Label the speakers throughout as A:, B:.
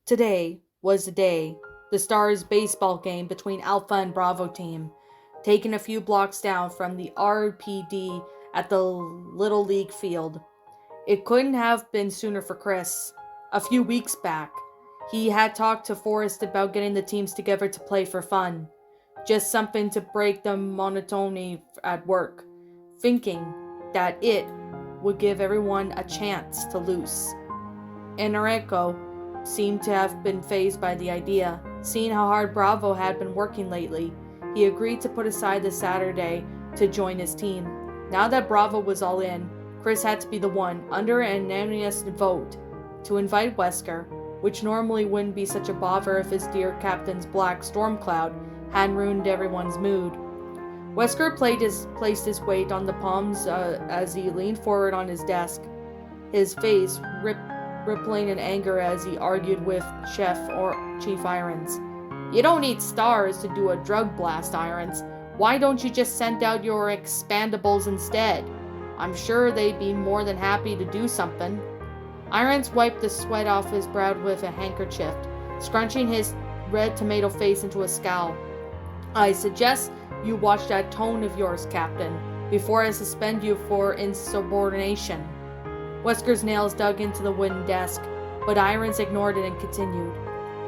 A: Today was the day, the Stars baseball game between Alpha and Bravo team, taken a few blocks down from the RPD at the Little League field. It couldn't have been sooner for Chris. A few weeks back, he had talked to Forrest about getting the teams together to play for fun, just something to break the monotony at work, thinking that it would give everyone a chance to lose. Enrico seemed to have been fazed by the idea. Seeing how hard Bravo had been working lately, he agreed to put aside the Saturday to join his team. Now that Bravo was all in, Chris had to be the one, under an unanimous vote, to invite Wesker, which normally wouldn't be such a bother if his dear captain's black storm cloud hadn't ruined everyone's mood. Wesker placed his weight on the palms as he leaned forward on his desk, his face rippling in anger as he argued with Chef or Chief Irons. You don't need stars to do a drug blast, Irons. Why don't you just send out your expandables instead? I'm sure they'd be more than happy to do something. Irons wiped the sweat off his brow with a handkerchief, scrunching his red tomato face into a scowl. I suggest you watch that tone of yours, Captain, before I suspend you for insubordination. Wesker's nails dug into the wooden desk, but Irons ignored it and continued.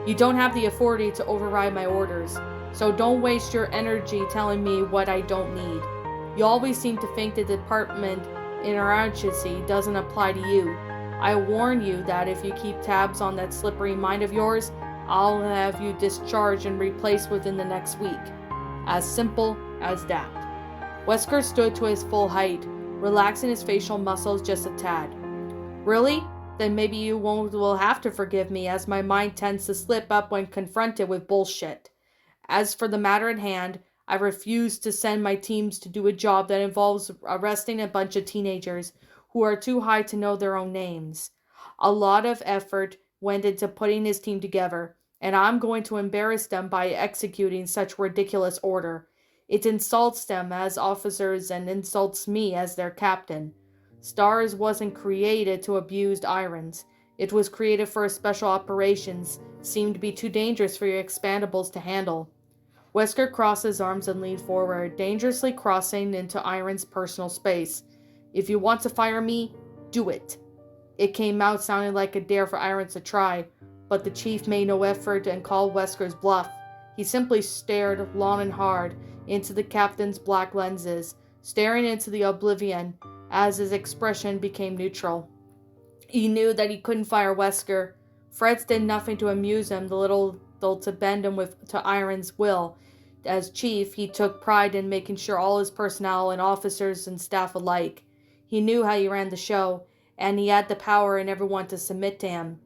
A: You don't have the authority to override my orders, so don't waste your energy telling me what I don't need. You always seem to think the department interagency doesn't apply to you. I warn you that if you keep tabs on that slippery mind of yours, I'll have you discharged and replaced within the next week. As simple as that. Wesker stood to his full height, relaxing his facial muscles just a tad. Really? Then maybe you will have to forgive me, as my mind tends to slip up when confronted with bullshit. As for the matter at hand, I refuse to send my teams to do a job that involves arresting a bunch of teenagers who are too high to know their own names. A lot of effort went into putting his team together, and I'm going to embarrass them by executing such ridiculous order. It insults them as officers and insults me as their captain. Stars wasn't created to abuse Irons. It was created for special operations, seemed to be too dangerous for your expandables to handle. Wesker crossed his arms and leaned forward, dangerously crossing into Irons' personal space. If you want to fire me, do it. It came out sounding like a dare for Irons to try, but the chief made no effort and called Wesker's bluff. He simply stared long and hard into the captain's black lenses, staring into the oblivion as his expression became neutral. He knew that he couldn't fire Wesker. Fred's did nothing to amuse him, the little to bend him to Irons' will. As chief, he took pride in making sure all his personnel and officers and staff alike. He knew how he ran the show, and he had the power in everyone to submit to him.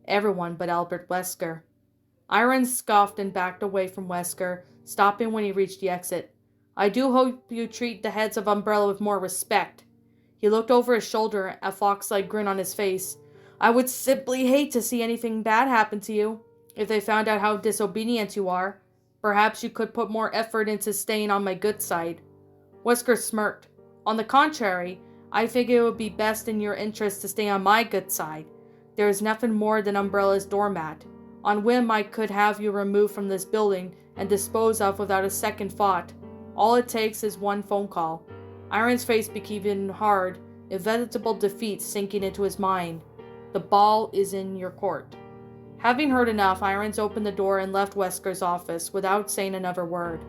A: Everyone but Albert Wesker. Irons scoffed and backed away from Wesker, stopping when he reached the exit. I do hope you treat the heads of Umbrella with more respect. He looked over his shoulder, a fox-like grin on his face. I would simply hate to see anything bad happen to you. If they found out how disobedient you are, perhaps you could put more effort into staying on my good side. Wesker smirked. On the contrary, I figure it would be best in your interest to stay on my good side. There is nothing more than Umbrella's doormat. On whim, I could have you removed from this building and disposed of without a second thought. All it takes is one phone call. Irons' face became hard, inevitable defeat sinking into his mind. The ball is in your court. Having heard enough, Irons opened the door and left Wesker's office without saying another word.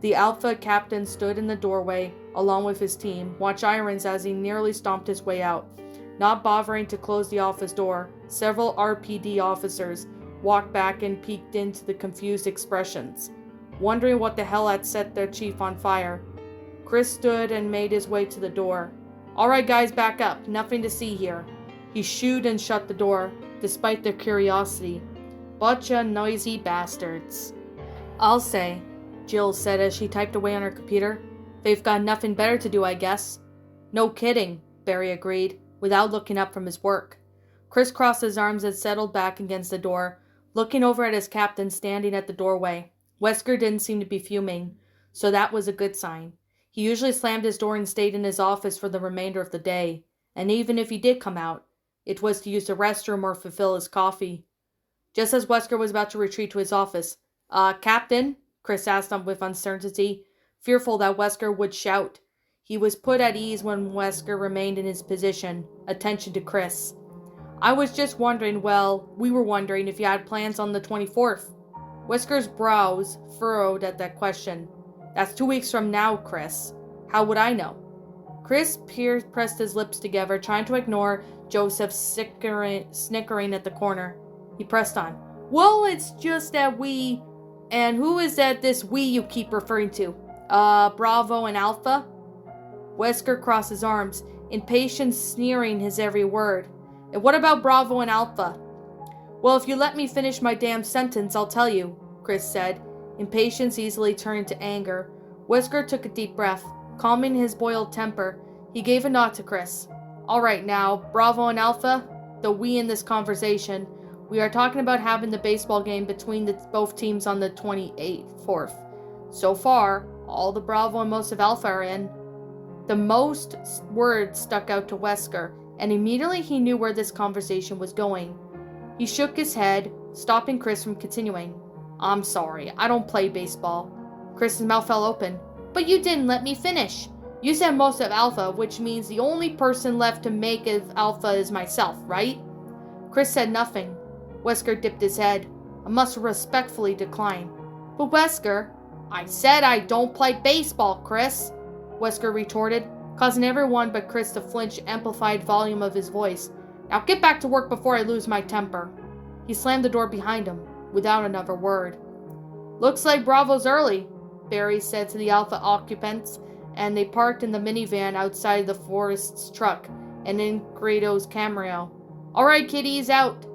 A: The Alpha captain stood in the doorway, along with his team, watched Irons as he nearly stomped his way out. Not bothering to close the office door, several RPD officers walked back and peeked into the confused expressions, wondering what the hell had set their chief on fire. Chris stood and made his way to the door. All right, guys, back up. Nothing to see here. He shooed and shut the door, despite their curiosity. Bunch of noisy bastards. I'll say, Jill said as she typed away on her computer. They've got nothing better to do, I guess. No kidding, Barry agreed, without looking up from his work. Chris crossed his arms and settled back against the door, looking over at his captain standing at the doorway. Wesker didn't seem to be fuming, so that was a good sign. He usually slammed his door and stayed in his office for the remainder of the day, and even if he did come out, it was to use the restroom or fulfill his coffee. just as Wesker was about to retreat to his office. Captain? Chris asked him with uncertainty, fearful that Wesker would shout. He was put at ease when Wesker remained in his position, attention to Chris. I was just wondering, we were wondering if you had plans on the 24th. Wesker's brows furrowed at that question. That's 2 weeks from now, Chris. How would I know? Chris pressed his lips together, trying to ignore Joseph snickering at the corner. He pressed on. Well, it's just that we... And who is that this we you keep referring to? Bravo and Alpha? Wesker crossed his arms, impatient, sneering his every word. And what about Bravo and Alpha? Well, if you let me finish my damn sentence, I'll tell you, Chris said, impatience easily turning to anger. Wesker took a deep breath. Calming his boiled temper, he gave a nod to Chris. All right now, Bravo and Alpha, the we in this conversation, we are talking about having the baseball game between both teams on the 24th. So far, all the Bravo and most of Alpha are in. The most words stuck out to Wesker, and immediately he knew where this conversation was going. He shook his head, stopping Chris from continuing. I'm sorry, I don't play baseball. Chris's mouth fell open. But you didn't let me finish. You said most of Alpha, which means the only person left to make of Alpha is myself, right? Chris said nothing. Wesker dipped his head. I must respectfully decline. But Wesker, I said I don't play baseball, Chris, Wesker retorted, causing everyone but Chris to flinch amplified volume of his voice. Now get back to work before I lose my temper. He slammed the door behind him, without another word. Looks like Bravo's early, Barry said to the Alpha occupants, and they parked in the minivan outside the Forest's truck and in Grado's Camaro. All right, kiddies, out.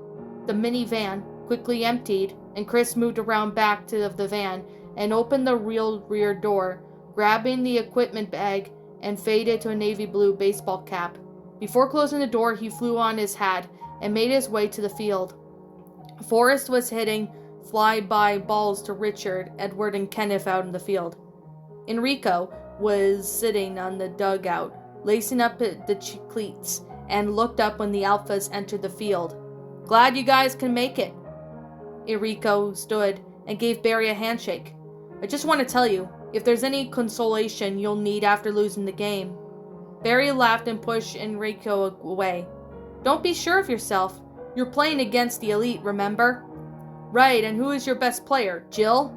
A: The minivan quickly emptied, and Chris moved around back to the van and opened the rear door, grabbing the equipment bag and faded to a navy blue baseball cap. Before closing the door, he flew on his hat and made his way to the field. Forrest was hitting fly-by balls to Richard, Edward, and Kenneth out in the field. Enrico was sitting on the dugout, lacing up the cleats, and looked up when the Alphas entered the field. Glad you guys can make it. Enrico stood and gave Barry a handshake. I just want to tell you, if there's any consolation you'll need after losing the game. Barry laughed and pushed Enrico away. Don't be sure of yourself. You're playing against the elite, remember? Right, and who is your best player, Jill?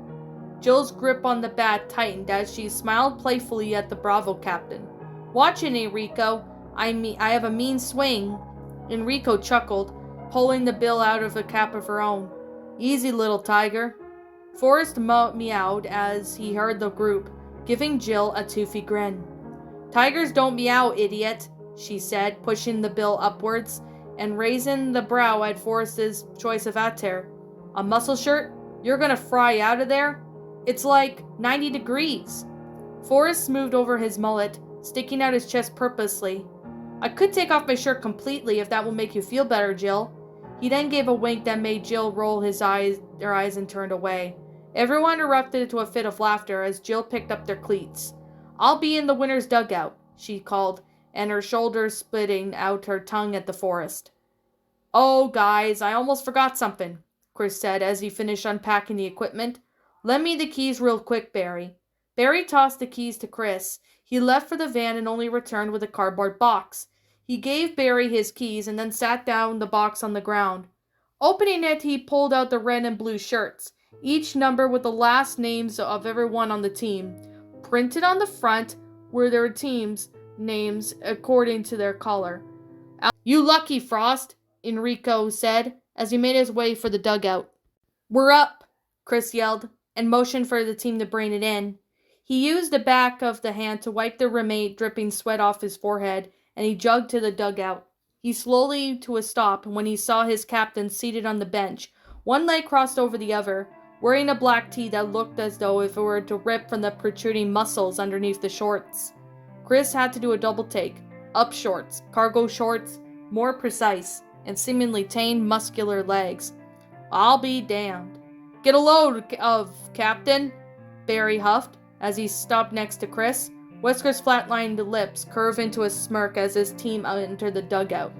A: Jill's grip on the bat tightened as she smiled playfully at the Bravo captain. Watch it, Enrico. I have a mean swing. Enrico chuckled, pulling the bill out of a cap of her own. Easy, little tiger. Forrest meowed as he heard the group, giving Jill a toothy grin. Tigers don't meow, idiot, she said, pushing the bill upwards and raising the brow at Forrest's choice of attire. A muscle shirt? You're gonna fry out of there? It's like 90 degrees. Forrest smoothed over his mullet, sticking out his chest purposely. I could take off my shirt completely if that will make you feel better, Jill. He then gave a wink that made Jill roll her eyes and turned away. Everyone erupted into a fit of laughter as Jill picked up their cleats. I'll be in the winner's dugout, she called, and her shoulders splitting out her tongue at the Forest. Oh, guys, I almost forgot something, Chris said as he finished unpacking the equipment. Lend me the keys real quick, Barry. Barry tossed the keys to Chris. He left for the van and only returned with a cardboard box. He gave Barry his keys and then sat down the box on the ground. Opening it, he pulled out the red and blue shirts, each number with the last names of everyone on the team. Printed on the front were their team's names according to their color. You lucky, Frost, Enrico said as he made his way for the dugout. We're up, Chris yelled, and motioned for the team to bring it in. He used the back of the hand to wipe the remain dripping sweat off his forehead, and he jogged to the dugout. He slowly to a stop when he saw his captain seated on the bench, one leg crossed over the other, wearing a black tee that looked as though if it were to rip from the protruding muscles underneath the shorts. Chris had to do a double take. Up shorts, cargo shorts, more precise, and seemingly tame, muscular legs. I'll be damned. Get a load of, Captain, Barry huffed as he stopped next to Chris. Wesker's flat-lined lips curved into a smirk as his team entered the dugout.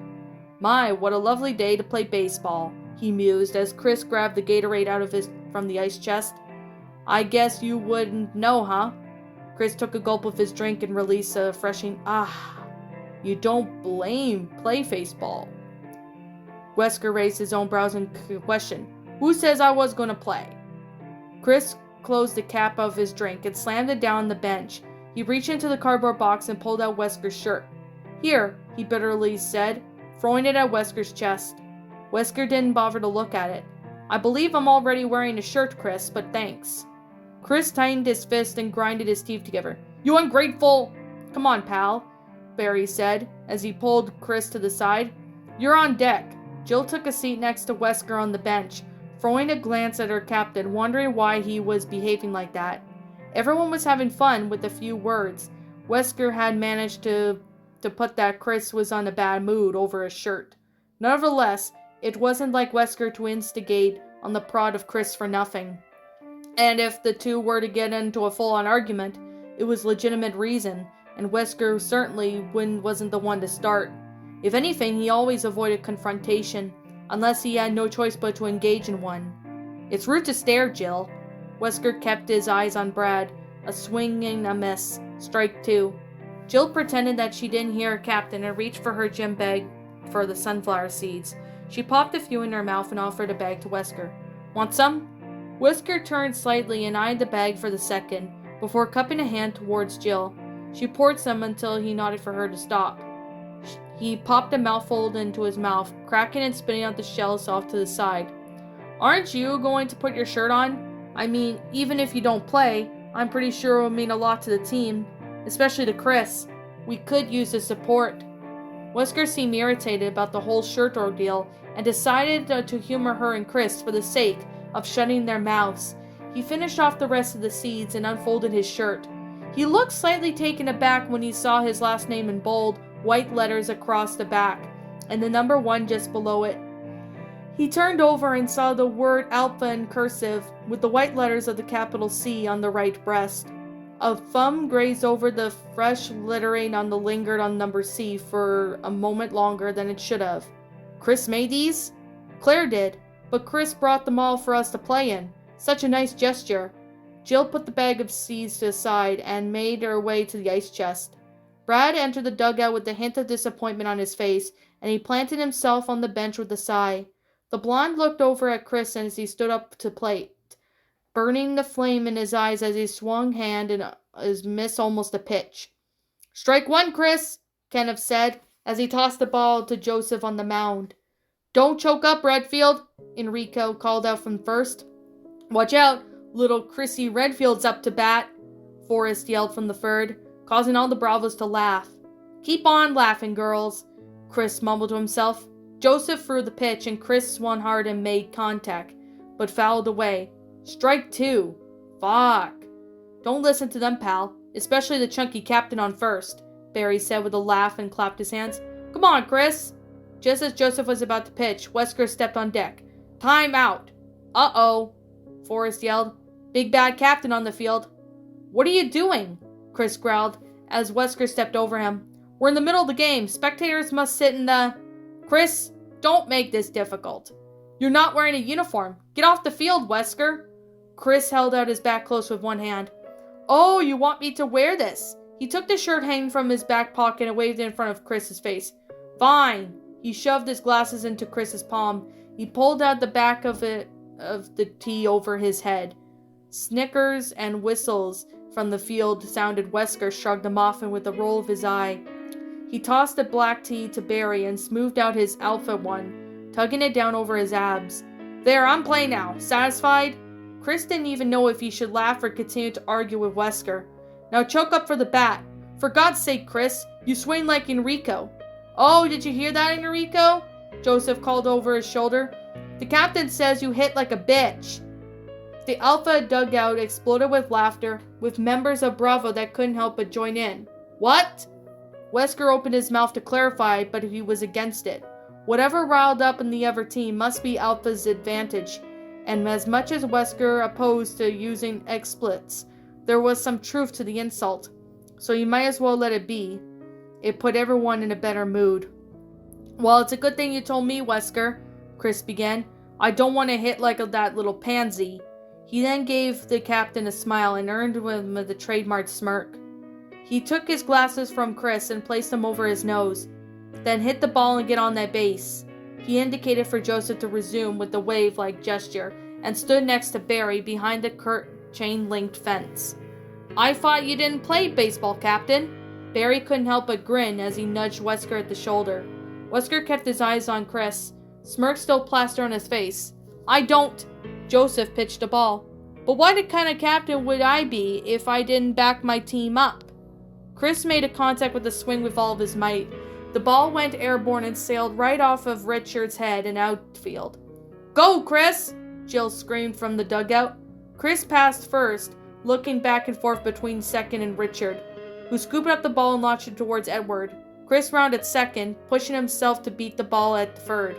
A: My, what a lovely day to play baseball, he mused as Chris grabbed the Gatorade from the ice chest. I guess you wouldn't know, huh? Chris took a gulp of his drink and released a refreshing You don't play baseball. Wesker raised his own brows and questioned, Who says I was gonna play? Chris closed the cap of his drink and slammed it down on the bench. He reached into the cardboard box and pulled out Wesker's shirt. Here, he bitterly said, throwing it at Wesker's chest. Wesker didn't bother to look at it. I believe I'm already wearing a shirt, Chris, but thanks. Chris tightened his fist and grinded his teeth together. You ungrateful! Come on, pal, Barry said, as he pulled Chris to the side. You're on deck. Jill took a seat next to Wesker on the bench, throwing a glance at her captain, wondering why he was behaving like that. Everyone was having fun with a few words. Wesker had managed to put that Chris was on a bad mood over his shirt. Nevertheless, it wasn't like Wesker to instigate on the prod of Chris for nothing. And if the two were to get into a full-on argument, it was legitimate reason, and Wesker certainly wasn't the one to start. If anything, he always avoided confrontation, unless he had no choice but to engage in one. It's rude to stare, Jill. Wesker kept his eyes on Brad, a swing and a miss. Strike two. Jill pretended that she didn't hear her captain and reached for her gym bag for the sunflower seeds. She popped a few in her mouth and offered a bag to Wesker. Want some? Wesker turned slightly and eyed the bag for the second, before cupping a hand towards Jill. She poured some until he nodded for her to stop. He popped a mouthful into his mouth, cracking and spitting out the shells off to the side. Aren't you going to put your shirt on? I mean, even if you don't play, I'm pretty sure it will mean a lot to the team, especially to Chris. We could use the support. Wesker seemed irritated about the whole shirt ordeal and decided to humor her and Chris for the sake of shutting their mouths. He finished off the rest of the seeds and unfolded his shirt. He looked slightly taken aback when he saw his last name in bold, white letters across the back, and the number 1 just below it. He turned over and saw the word Alpha in cursive, with the white letters of the capital C on the right breast. A thumb grazed over the fresh lettering on the lingered on number C for a moment longer than it should have. Chris made these? Claire did, but Chris brought them all for us to play in. Such a nice gesture. Jill put the bag of seeds to the side and made her way to the ice chest. Brad entered the dugout with a hint of disappointment on his face, and he planted himself on the bench with a sigh. The blonde looked over at Chris as he stood up to plate, burning the flame in his eyes as he swung hand and his miss almost a pitch. Strike one, Chris, Kenneth said as he tossed the ball to Joseph on the mound. Don't choke up, Redfield, Enrico called out from first. Watch out, little Chrissy Redfield's up to bat, Forrest yelled from the third, causing all the Bravos to laugh. Keep on laughing, girls, Chris mumbled to himself. Joseph threw the pitch and Chris swung hard and made contact, but fouled away. Strike two. Fuck. Don't listen to them, pal, especially the chunky captain on first, Barry said with a laugh and clapped his hands. Come on, Chris. Just as Joseph was about to pitch, Wesker stepped on deck. Time out. Uh-oh, Forrest yelled. Big bad captain on the field. What are you doing? Chris growled as Wesker stepped over him. We're in the middle of the game. Spectators must sit in the... Chris, don't make this difficult. You're not wearing a uniform. Get off the field, Wesker. Chris held out his back close with one hand. Oh, you want me to wear this? He took the shirt hanging from his back pocket and waved it in front of Chris's face. Fine. He shoved his glasses into Chris's palm. He pulled out the back of the tee over his head. Snickers and whistles from the field sounded. Wesker shrugged them off and with a roll of his eye. He tossed the black tee to Barry and smoothed out his alpha one, tugging it down over his abs. There, I'm playing now. Satisfied? Chris didn't even know if he should laugh or continue to argue with Wesker. Now choke up for the bat. For God's sake, Chris, you swing like Enrico. Oh, did you hear that, Enrico? Joseph called over his shoulder. The captain says you hit like a bitch. The Alpha dugout exploded with laughter, with members of Bravo that couldn't help but join in. What? Wesker opened his mouth to clarify, but he was against it. Whatever riled up in the other team must be Alpha's advantage, and as much as Wesker opposed to using expletives, there was some truth to the insult, so you might as well let it be. It put everyone in a better mood. Well, it's a good thing you told me, Wesker, Chris began. I don't want to hit like that little pansy." He then gave the captain a smile and earned him with a trademark smirk. He took his glasses from Chris and placed them over his nose. "Then hit the ball and get on that base." He indicated for Joseph to resume with a wave-like gesture and stood next to Barry behind the chain-linked fence. "I thought you didn't play baseball, Captain." Barry couldn't help but grin as he nudged Wesker at the shoulder. Wesker kept his eyes on Chris, smirk still plastered on his face. "I don't." Joseph pitched a ball. "But what kind of captain would I be if I didn't back my team up?" Chris made a contact with a swing with all of his might. The ball went airborne and sailed right off of Richard's head and outfield. "Go, Chris!" Jill screamed from the dugout. Chris passed first, looking back and forth between second and Richard, who scooped up the ball and launched it towards Edward. Chris rounded second, pushing himself to beat the ball at third.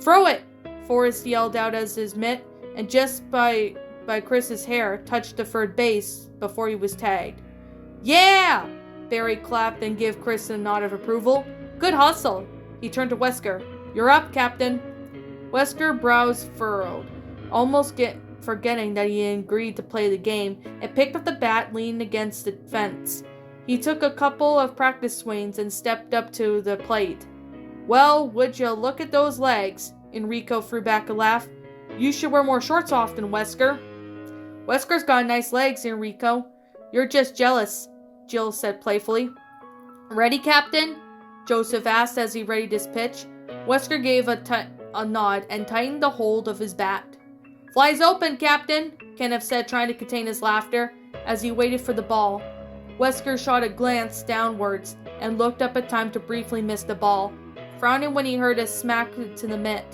A: "Throw it!" Forrest yelled out as his mitt, and just by Chris's hair, touched the third base before he was tagged. "Yeah!" Barry clapped and gave Chris a nod of approval. "Good hustle!" He turned to Wesker. "You're up, Captain." Wesker brows furrowed, almost forgetting that he had agreed to play the game, and picked up the bat leaning against the fence. He took a couple of practice swings and stepped up to the plate. "Well, would you look at those legs?" Enrico threw back a laugh. "You should wear more shorts often, Wesker." "Wesker's got nice legs, Enrico. You're just jealous," Jill said playfully. "Ready, Captain?" Joseph asked as he readied his pitch. Wesker gave a nod and tightened the hold of his bat. "Flies open, Captain," Kenneth said, trying to contain his laughter as he waited for the ball. Wesker shot a glance downwards and looked up at time to briefly miss the ball, frowning when he heard a smack to the mitt.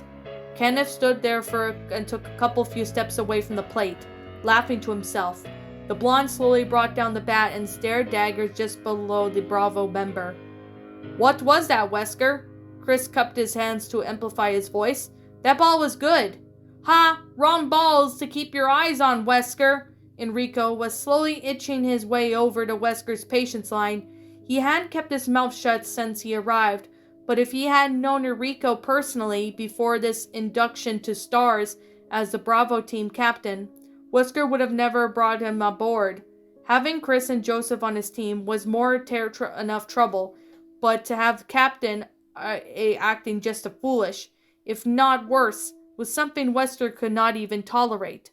A: Kenneth stood there and took a few steps away from the plate, laughing to himself. The blonde slowly brought down the bat and stared daggers just below the Bravo member. "What was that, Wesker?" Chris cupped his hands to amplify his voice. "That ball was good." "Ha! Wrong balls to keep your eyes on, Wesker." Enrico was slowly itching his way over to Wesker's patience line. He hadn't kept his mouth shut since he arrived, but if he had known Enrico personally before this induction to Stars as the Bravo team captain, Wesker would have never brought him aboard. Having Chris and Joseph on his team was more enough trouble, but to have captain acting just as foolish, if not worse, was something Wesker could not even tolerate.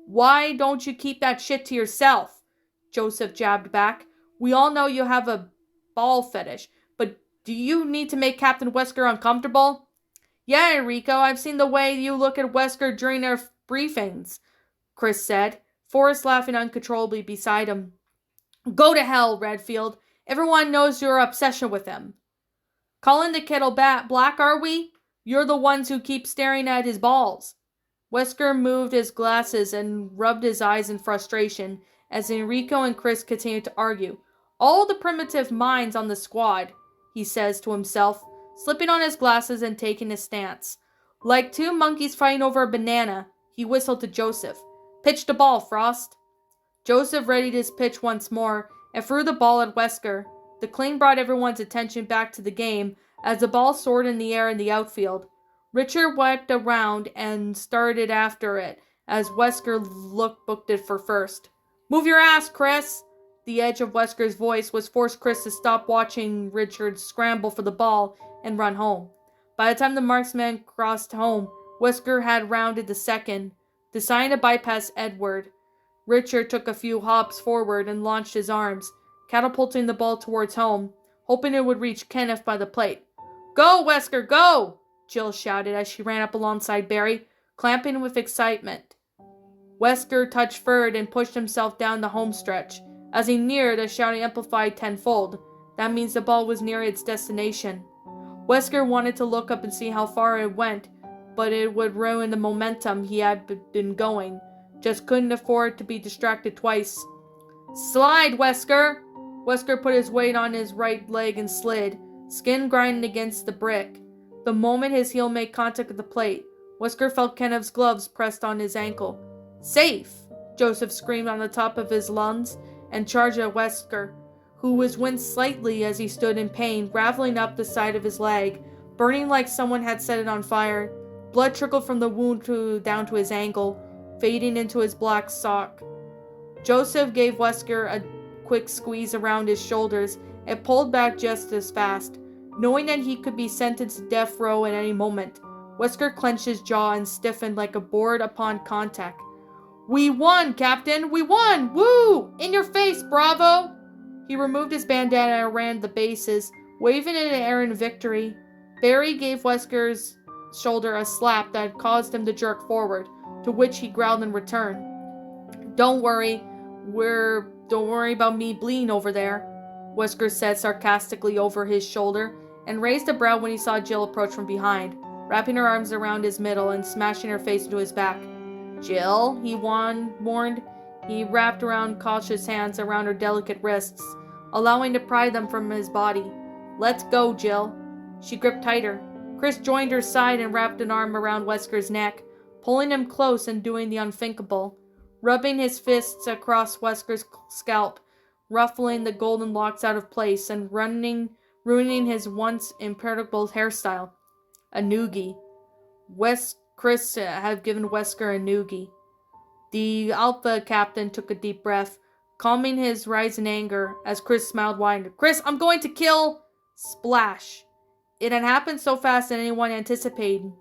A: "Why don't you keep that shit to yourself?" Joseph jabbed back. "We all know you have a ball fetish, but do you need to make Captain Wesker uncomfortable?" "Yeah, Enrico, I've seen the way you look at Wesker during our briefings," Chris said, Forrest laughing uncontrollably beside him. "Go to hell, Redfield. Everyone knows your obsession with him." "Calling the kettle black, are we? You're the ones who keep staring at his balls." Wesker moved his glasses and rubbed his eyes in frustration as Enrico and Chris continued to argue. "All the primitive minds on the squad," he says to himself, slipping on his glasses and taking his stance. Like two monkeys fighting over a banana, he whistled to Joseph. "Pitch the ball, Frost." Joseph readied his pitch once more and threw the ball at Wesker. The cling brought everyone's attention back to the game as the ball soared in the air in the outfield. Richard wiped around and started after it as Wesker booked it for first. "Move your ass, Chris!" The edge of Wesker's voice forced Chris to stop watching Richard scramble for the ball and run home. By the time the marksman crossed home, Wesker had rounded the second, deciding to bypass Edward. Richard took a few hops forward and launched his arms, catapulting the ball towards home, hoping it would reach Kenneth by the plate. "Go, Wesker, go!" Jill shouted as she ran up alongside Barry, clamping with excitement. Wesker touched third and pushed himself down the home stretch. As he neared, the shouting amplified tenfold. That means the ball was near its destination. Wesker wanted to look up and see how far it went, but it would ruin the momentum he had been going. Just couldn't afford to be distracted twice. "Slide, Wesker!" Wesker put his weight on his right leg and slid, skin grinding against the brick. The moment his heel made contact with the plate, Wesker felt Kenneth's gloves pressed on his ankle. "Safe!" Joseph screamed on the top of his lungs and charged at Wesker, who was winced slightly as he stood in pain, raveling up the side of his leg, burning like someone had set it on fire. Blood trickled from the wound down to his ankle, fading into his black sock. Joseph gave Wesker a quick squeeze around his shoulders and pulled back just as fast. Knowing that he could be sentenced to death row at any moment, Wesker clenched his jaw and stiffened like a board upon contact. "We won, Captain! We won! Woo! In your face, Bravo!" He removed his bandana and ran the bases, waving it in the air in victory. Barry gave Wesker's shoulder a slap that caused him to jerk forward, to which he growled in return. Don't worry about me bleeding over there," Wesker said sarcastically over his shoulder, and raised a brow when he saw Jill approach from behind, wrapping her arms around his middle and smashing her face into his back. "Jill," he warned. He wrapped around cautious hands around her delicate wrists, allowing to pry them from his body. "Let's go, Jill." She gripped tighter. Chris joined her side and wrapped an arm around Wesker's neck, pulling him close and doing the unthinkable, rubbing his fists across Wesker's scalp, ruffling the golden locks out of place and ruining his once impeccable hairstyle. A noogie. Chris had given Wesker a noogie. The Alpha captain took a deep breath, calming his rising anger as Chris smiled wide. "Chris, I'm going to kill..." Splash. It had happened so fast that anyone anticipated.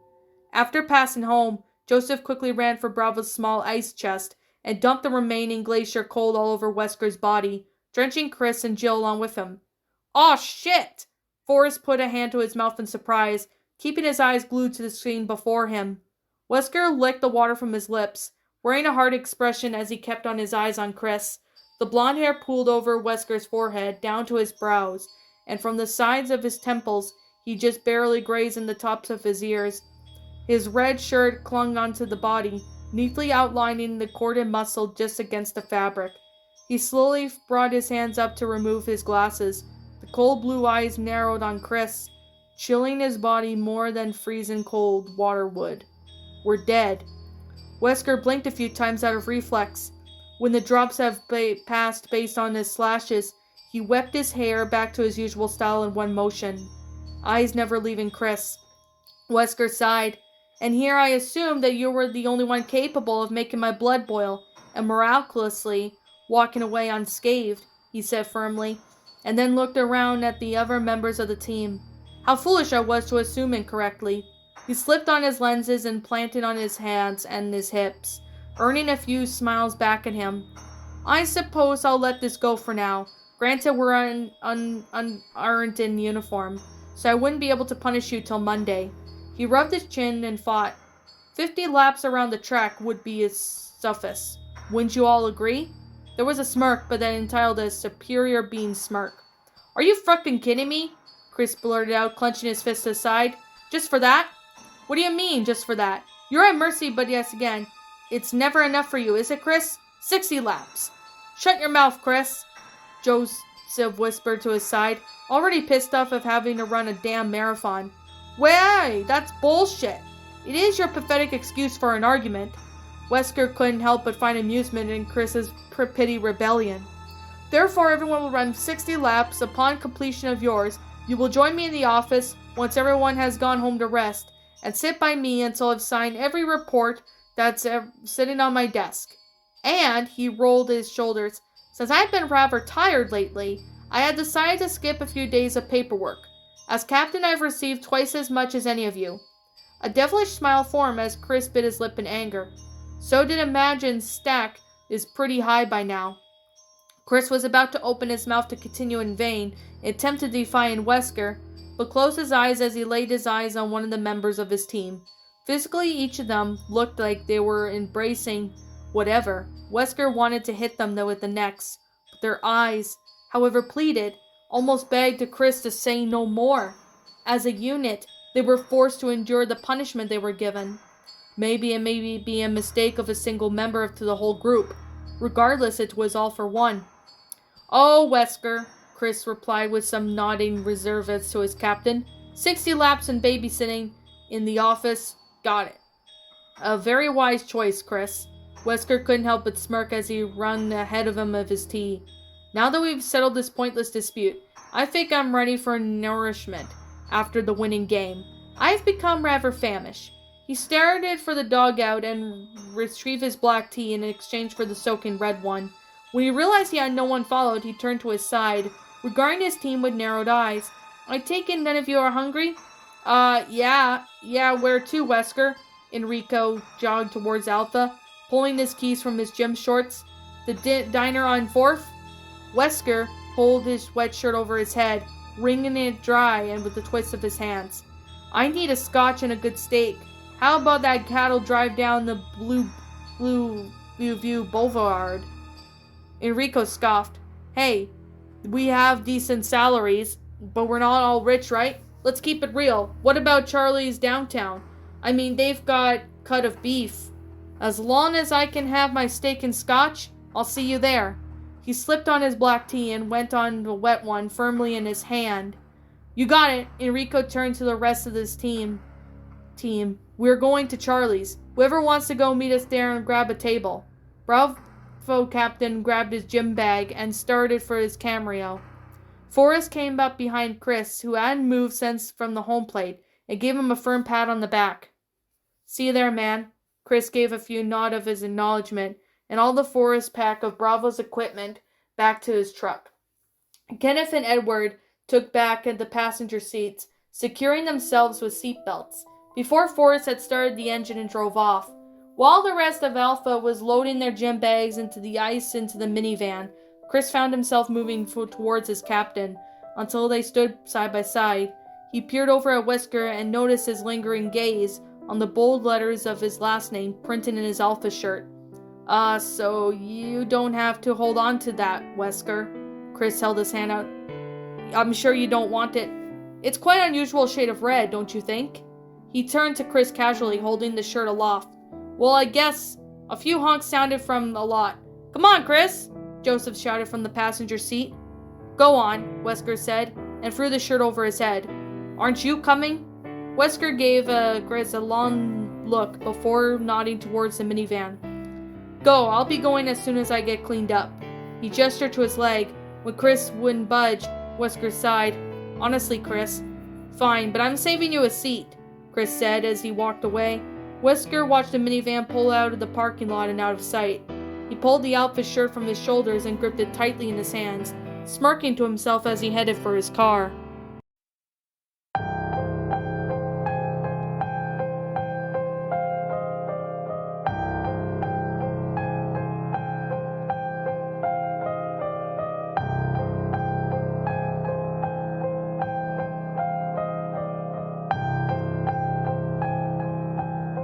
A: After passing home, Joseph quickly ran for Bravo's small ice chest and dumped the remaining glacier cold all over Wesker's body, drenching Chris and Jill along with him. "Aw, shit!" Forrest put a hand to his mouth in surprise, keeping his eyes glued to the screen before him. Wesker licked the water from his lips, wearing a hard expression as he kept on his eyes on Chris. The blonde hair pooled over Wesker's forehead, down to his brows, and from the sides of his temples, he just barely grazed in the tops of his ears. His red shirt clung onto the body, neatly outlining the corded muscle just against the fabric. He slowly brought his hands up to remove his glasses. The cold blue eyes narrowed on Chris, chilling his body more than freezing cold water would. "We're dead." Wesker blinked a few times out of reflex. When the drops had passed based on his slashes, he whipped his hair back to his usual style in one motion, eyes never leaving Chris. Wesker sighed. "And here I assumed that you were the only one capable of making my blood boil, and miraculously walking away unscathed," he said firmly, and then looked around at the other members of the team. "How foolish I was to assume incorrectly." He slipped on his lenses and planted on his hands and his hips, earning a few smiles back at him. "I suppose I'll let this go for now. Granted, we're aren't in uniform, so I wouldn't be able to punish you till Monday." He rubbed his chin and thought. 50 laps around the track would be a suffice. Wouldn't you all agree? There was a smirk, but that entitled a superior being smirk. "Are you fucking kidding me?" Chris blurted out, clenching his fist aside. "Just for that?" "What do you mean, just for that? You're at mercy, but yes again. It's never enough for you, is it, Chris? 60 laps. "Shut your mouth, Chris," Joseph whispered to his side, already pissed off of having to run a damn marathon. "Way, that's bullshit. It is your pathetic excuse for an argument." Wesker couldn't help but find amusement in Chris's petty rebellion. "Therefore, everyone will run 60 laps. Upon completion of yours, you will join me in the office once everyone has gone home to rest, and sit by me until I've signed every report that's sitting on my desk. And," he rolled his shoulders, "since I've been rather tired lately, I had decided to skip a few days of paperwork. As captain, I've received twice as much as any of you." A devilish smile formed as Chris bit his lip in anger. So did Imagine's stack is pretty high by now. Chris was about to open his mouth to continue in vain, attempt to defy Wesker, but closed his eyes as he laid his eyes on one of the members of his team. Physically, each of them looked like they were embracing whatever. Wesker wanted to hit them with the necks, but their eyes, however pleaded, almost begged to Chris to say no more. As a unit, they were forced to endure the punishment they were given. Maybe it may be a mistake of a single member to the whole group. Regardless, it was all for one. "Oh, Wesker," Chris replied with some nodding reserves to his captain. 60 laps and babysitting in the office. Got it. "A very wise choice, Chris." Wesker couldn't help but smirk as he wrung ahead of him of his tea. "Now that we've settled this pointless dispute, I think I'm ready for nourishment after the winning game. I've become rather famished. He started for the dugout and retrieved his black tea in exchange for the soaking red one. When he realized he had no one followed, he turned to his side, regarding his team with narrowed eyes. I take it none of you are hungry? Yeah, where to, Wesker? Enrico jogged towards Alpha, pulling his keys from his gym shorts. The diner on 4th? Wesker pulled his wet shirt over his head, wringing it dry and with a twist of his hands. I need a scotch and a good steak. How about that cattle drive down the Blue View Boulevard? Enrico scoffed. Hey, we have decent salaries, but we're not all rich, right? Let's keep it real. What about Charlie's downtown? I mean, they've got cut of beef. As long as I can have my steak and scotch, I'll see you there. He slipped on his black tea and went on the wet one firmly in his hand. You got it. Enrico turned to the rest of his team. We're going to Charlie's. Whoever wants to go meet us there and grab a table. Bravo Captain grabbed his gym bag and started for his cameo. Forrest came up behind Chris, who hadn't moved since from the home plate, and gave him a firm pat on the back. See you there, man. Chris gave a few nod of his acknowledgement, and all the Forrest pack of Bravo's equipment back to his truck. Kenneth and Edward took back at the passenger seats, securing themselves with seatbelts, before Forrest had started the engine and drove off. While the rest of Alpha was loading their gym bags into the minivan, Chris found himself moving towards his captain, until they stood side by side. He peered over at Wesker and noticed his lingering gaze on the bold letters of his last name printed in his Alpha shirt. So you don't have to hold on to that, Wesker. Chris held his hand out. I'm sure you don't want it. It's quite an unusual shade of red, don't you think? He turned to Chris casually, holding the shirt aloft. Well, I guess a few honks sounded from a lot. Come on, Chris, Joseph shouted from the passenger seat. Go on, Wesker said, and threw the shirt over his head. Aren't you coming? Wesker gave Chris a long look before nodding towards the minivan. Go, I'll be going as soon as I get cleaned up. He gestured to his leg. When Chris wouldn't budge, Wesker sighed. Honestly, Chris. Fine, but I'm saving you a seat, Chris said as he walked away. Wesker watched the minivan pull out of the parking lot and out of sight. He pulled the Alpha shirt from his shoulders and gripped it tightly in his hands, smirking to himself as he headed for his car.